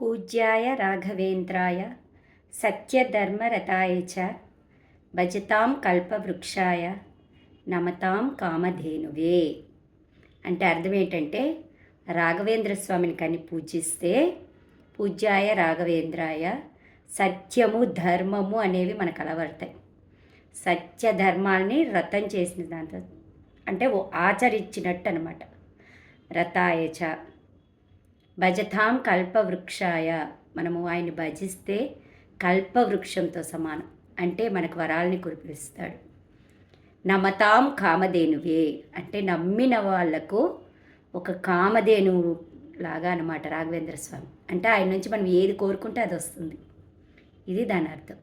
పూజ్యాయ రాఘవేంద్రాయ సత్యధర్మరతాయ చ భజతాం కల్పవృక్షాయ నమతాం కామధేనువే. అంటే అర్థం ఏంటంటే, రాఘవేంద్ర స్వామిని కానీ పూజిస్తే పూజ్యాయ రాఘవేంద్రాయ సత్యము ధర్మము అనేవి మనకు అలవడతాయి. సత్య ధర్మాల్ని రతం చేసిన దాంతో అంటే ఆచరించినట్టు అనమాట. రతాయ చ భజతాం కల్పవృక్షాయ, మనము ఆయన్ని భజిస్తే కల్పవృక్షంతో సమానం. అంటే మనకు వరాలని కురిపిస్తాడు. నమతాం కామధేనువే, అంటే నమ్మిన వాళ్లకు ఒక కామధేనువు లాగా అనమాట రాఘవేంద్ర స్వామి. అంటే ఆయన నుంచి మనం ఏది కోరుకుంటే అది వస్తుంది. ఇది దాని అర్థం.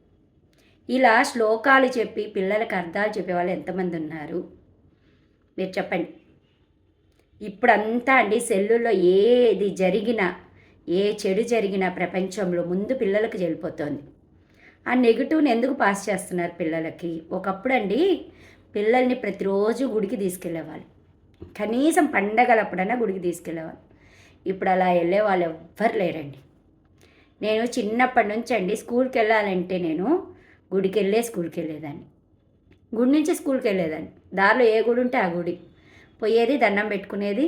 ఇలా శ్లోకాలు చెప్పి పిల్లలకు అర్థాలు చెప్పేవాళ్ళు ఎంతమంది ఉన్నారు మీరు చెప్పండి. ఇప్పుడంతా అండి సెల్లుల్లో ఏది జరిగినా, ఏ చెడు జరిగినా ప్రపంచంలో ముందు పిల్లలకు వెళ్ళిపోతుంది. ఆ నెగిటివ్ని ఎందుకు పాస్ చేస్తున్నారు పిల్లలకి? ఒకప్పుడు అండి పిల్లల్ని ప్రతిరోజు గుడికి తీసుకెళ్ళేవాళ్ళు, కనీసం పండగలప్పుడైనా గుడికి తీసుకెళ్ళేవాళ్ళు. ఇప్పుడు అలా వెళ్ళే వాళ్ళు ఎవ్వరు లేరండి. నేను చిన్నప్పటి నుంచి అండి స్కూల్కి వెళ్ళాలంటే నేను గుడికి వెళ్ళే స్కూల్కి వెళ్ళేదాన్ని, గుడి నుంచి స్కూల్కి వెళ్ళేదాన్ని. దారిలో ఏ గుడి ఉంటే ఆ గుడి పోయేది, దండం పెట్టుకునేది.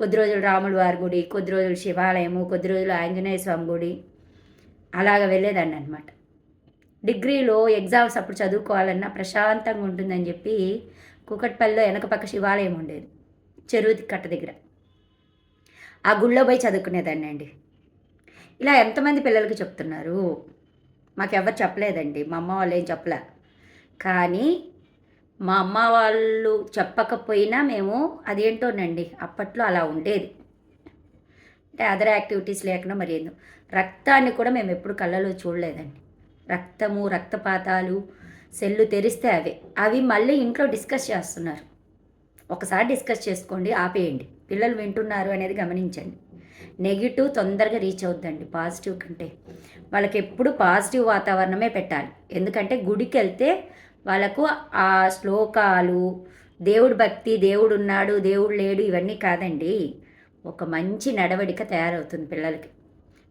కొద్ది రోజులు రాముల వారి గుడి, కొద్ది రోజులు శివాలయము, కొద్ది రోజులు ఆంజనేయ స్వామి గుడి, అలాగ వెళ్ళేదాన్ని అనమాట. డిగ్రీలో ఎగ్జామ్స్ అప్పుడు చదువుకోవాలన్నా ప్రశాంతంగా ఉంటుందని చెప్పి కూకట్పల్లిలో వెనక పక్క శివాలయం ఉండేది, చెరువు కట్ట దగ్గర. ఆ గుళ్ళో పోయి చదువుకునేదాన్ని అండి. ఇలా ఎంతమంది పిల్లలకి చెప్తున్నారు? మాకెవ్వరు చెప్పలేదండి, మా అమ్మ వాళ్ళు ఏం చెప్పలే. కానీ మా అమ్మ వాళ్ళు చెప్పకపోయినా మేము అదేంటోనండి అప్పట్లో అలా ఉండేది. అంటే అదర్ యాక్టివిటీస్ లేకుండా మరి ఏందో. రక్తాన్ని కూడా మేము ఎప్పుడు కళ్ళలో చూడలేదండి. రక్తము, రక్తపాతాలు సెల్లు తెరిస్తే అవి మళ్ళీ ఇంట్లో డిస్కస్ చేస్తున్నారు. ఒకసారి డిస్కస్ చేసుకోండి, ఆపేయండి. పిల్లలు వింటున్నారు అనేది గమనించండి. నెగిటివ్ తొందరగా రీచ్ అవుద్దండి పాజిటివ్ కంటే. వాళ్ళకి ఎప్పుడు పాజిటివ్ వాతావరణమే పెట్టాలి. ఎందుకంటే గుడికి వెళ్తే వాళ్ళకు ఆ శ్లోకాలు, దేవుడు భక్తి, దేవుడు ఉన్నాడు, దేవుడు లేడు, ఇవన్నీ కాదండి. ఒక మంచి నడవడిక తయారవుతుంది పిల్లలకి.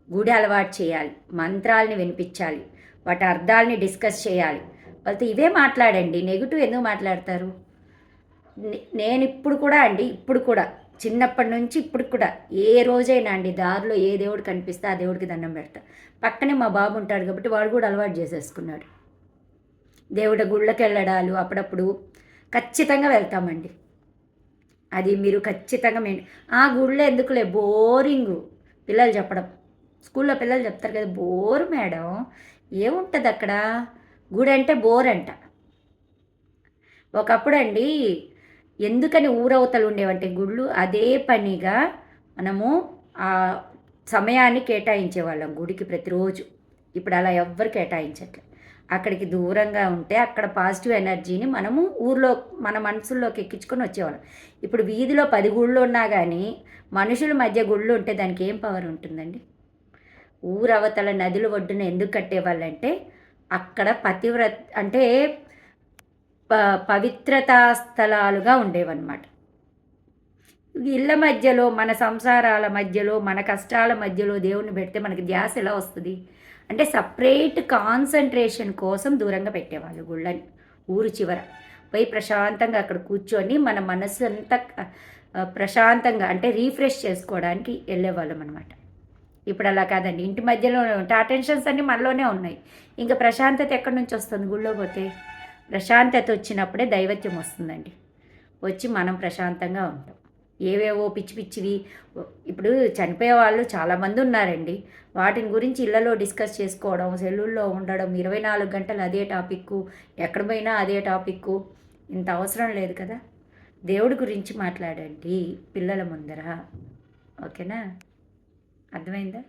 గుడి అలవాటు చేయాలి, మంత్రాలని వినిపించాలి, వాటి అర్థాలని డిస్కస్ చేయాలి. వాళ్ళతో ఇవే మాట్లాడండి. నెగిటివ్ ఎందుకు మాట్లాడతారు? నేను ఇప్పుడు కూడా చిన్నప్పటి నుంచి ఇప్పుడు కూడా ఏ రోజైనా అండి దారిలో ఏ దేవుడు కనిపిస్తే ఆ దేవుడికి దండం పెడతా. పక్కనే మా బాబు ఉంటాడు కాబట్టి వాడు కూడా అలవాటు చేసేసుకున్నాడు. దేవుడి గుళ్ళకి వెళ్ళడాలు అప్పుడప్పుడు ఖచ్చితంగా వెళ్తామండి. అది మీరు ఖచ్చితంగా ఆ గుళ్ళో ఎందుకులే బోరింగు పిల్లలు చెప్పడం. స్కూల్లో పిల్లలు చెప్తారు కదా, బోరు మేడం, ఏముంటుంది అక్కడ, గుడి అంటే బోర్ అంట. ఒకప్పుడు అండి ఎందుకని ఊరవతలు ఉండేవంటే గుళ్ళు, అదే పనిగా మనము ఆ సమయాన్ని కేటాయించేవాళ్ళం గుడికి ప్రతిరోజు. ఇప్పుడు అలా ఎవ్వరు కేటాయించట్లేదు. అక్కడికి దూరంగా ఉంటే అక్కడ పాజిటివ్ ఎనర్జీని మనము ఊర్లో మన మనసుల్లోకి ఎక్కించుకొని వచ్చేవాళ్ళం. ఇప్పుడు వీధిలో 10 గుళ్ళు ఉన్నా కానీ మనుషుల మధ్య గుళ్ళు ఉంటే దానికి ఏం పవర్ ఉంటుందండి? ఊరవతల నదుల ఒడ్డున ఎందుకు కట్టేవాళ్ళంటే అక్కడ అంటే పవిత్రతా స్థలాలుగా ఉండేవన్నమాట. ఇళ్ళ మధ్యలో, మన సంసారాల మధ్యలో, మన కష్టాల మధ్యలో దేవుణ్ణి పెడితే మనకి ధ్యాస ఎలా వస్తుంది? అంటే సపరేట్ కాన్సన్ట్రేషన్ కోసం దూరంగా పెట్టేవాళ్ళు గుళ్ళని. ఊరు చివర పోయి ప్రశాంతంగా అక్కడ కూర్చొని మన మనసు అంతా ప్రశాంతంగా అంటే రీఫ్రెష్ చేసుకోవడానికి వెళ్ళేవాళ్ళం అనమాట. ఇప్పుడు అలా కాదండి, ఇంటి మధ్యలో టెన్షన్స్ అన్నీ మనలోనే ఉన్నాయి. ఇంకా ప్రశాంతత ఎక్కడి నుంచి వస్తుంది? గుళ్ళో పోతే ప్రశాంతత వచ్చినప్పుడే దైవత్యం వస్తుందండి. వచ్చి మనం ప్రశాంతంగా ఉంటాం. ఏవేవో పిచ్చి పిచ్చివి ఇప్పుడు చనిపోయే వాళ్ళు చాలామంది ఉన్నారండి. వాటిని గురించి ఇళ్లలో డిస్కస్ చేసుకోవడం, సెల్లుల్లో ఉండడం, 24 గంటలు అదే టాపిక్కు, ఎక్కడ పోయినా అదే టాపిక్కు. ఇంత అవసరం లేదు కదా. దేవుడి గురించి మాట్లాడండి పిల్లల ముందర. ఓకేనా? అర్థమైందా?